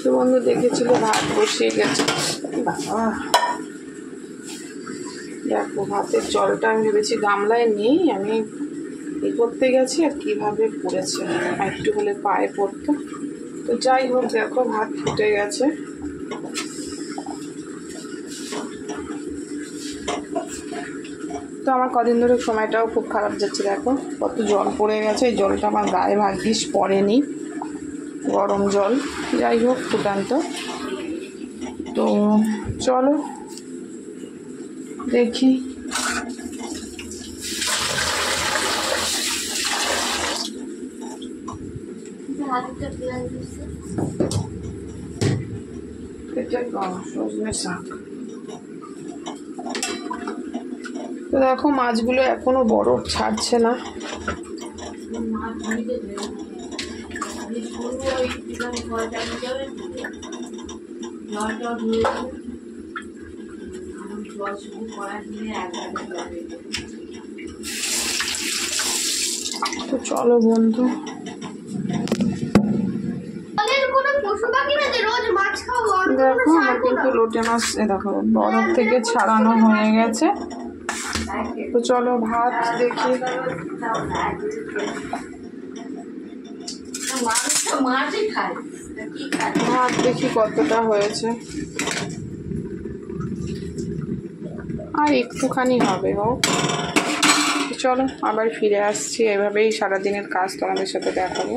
তো বন্ধু দেখেছিল ভাত বসিয়ে গেছে। দেখো ভাতের জলটা আমি ভেবেছি গামলায় নিই, আমি করতে গেছি আর কিভাবে পড়েছে, আর একটু হলে পায়ে পড়তো। তো যাই হোক, দেখো ভাত ফুটে গেছে। তো আমার কদিন ধরে সময়টাও খুব খারাপ যাচ্ছে, দেখো কত জল পড়ে গেছে। এই জলটা আমার গায়ে ভাগ্যিস পড়েনি, গরম জল। যাই হোক ফুটান্ত। তো চলো দেখি। সজনে শাক। তো দেখো মাছগুলো এখনো বরফ ছাড়ছে না। তো চলো বন্ধু, দেখো আমার কিন্তু লোটে মাছ দেখো বরফ থেকে ছাড়ানো হয়ে গেছে। তো চলো ভাত দেখি। ভাত দেখি কতটা হয়েছে, আর একটুখানি হবে। হোক, চলো আবার ফিরে আসছি। এভাবেই সারাদিনের কাজ তোমাদের সাথে দেখাবো।